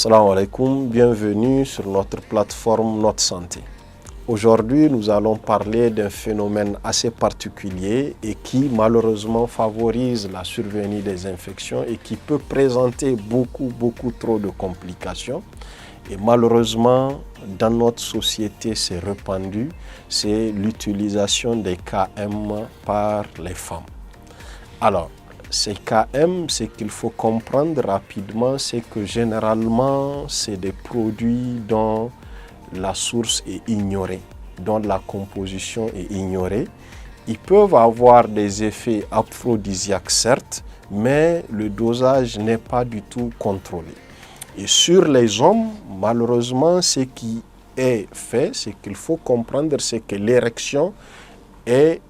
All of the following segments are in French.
Assalamu alaikum, bienvenue sur notre plateforme Notre Santé. Aujourd'hui, nous allons parler d'un phénomène assez particulier et qui malheureusement favorise la survenue des infections et qui peut présenter beaucoup trop de complications. Et malheureusement, dans notre société, c'est répandu, c'est l'utilisation des KM par les femmes. Alors, ces KM, ce qu'il faut comprendre rapidement, c'est que généralement, c'est des produits dont la source est ignorée, dont la composition est ignorée. Ils peuvent avoir des effets aphrodisiaques, certes, mais le dosage n'est pas du tout contrôlé. Et sur les hommes, malheureusement, ce qui est fait, ce qu'il faut comprendre, c'est que l'érection est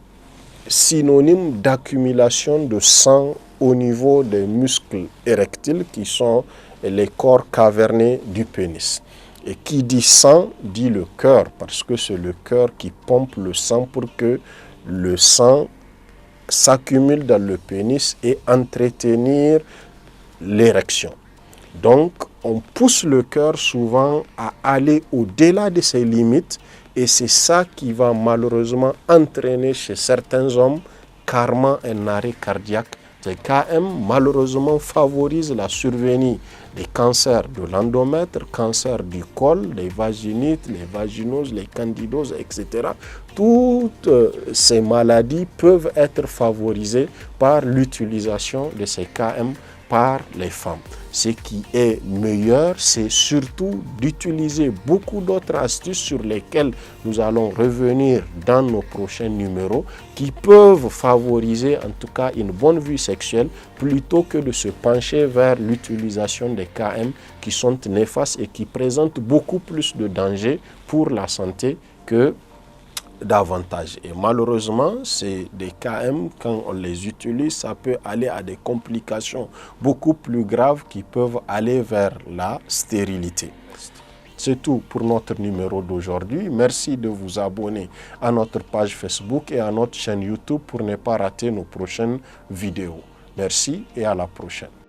synonyme d'accumulation de sang au niveau des muscles érectiles qui sont les corps caverneux du pénis. Et qui dit sang dit le cœur, parce que c'est le cœur qui pompe le sang pour que le sang s'accumule dans le pénis et entretenir l'érection. Donc, on pousse le cœur souvent à aller au-delà de ses limites et c'est ça qui va malheureusement entraîner chez certains hommes carrément un arrêt cardiaque. Les KM malheureusement favorisent la survenue des cancers de l'endomètre, cancers du col, les vaginites, les vaginoses, les candidoses, etc. Toutes ces maladies peuvent être favorisées par l'utilisation de ces KM par les femmes. Ce qui est meilleur, c'est surtout d'utiliser beaucoup d'autres astuces sur lesquelles nous allons revenir dans nos prochains numéros qui peuvent favoriser en tout cas une bonne vie sexuelle plutôt que de se pencher vers l'utilisation des KM qui sont néfastes et qui présentent beaucoup plus de dangers pour la santé que davantage. Et malheureusement, c'est des KM, quand on les utilise, ça peut aller à des complications beaucoup plus graves qui peuvent aller vers la stérilité. C'est tout pour notre numéro d'aujourd'hui. Merci de vous abonner à notre page Facebook et à notre chaîne YouTube pour ne pas rater nos prochaines vidéos. Merci et à la prochaine.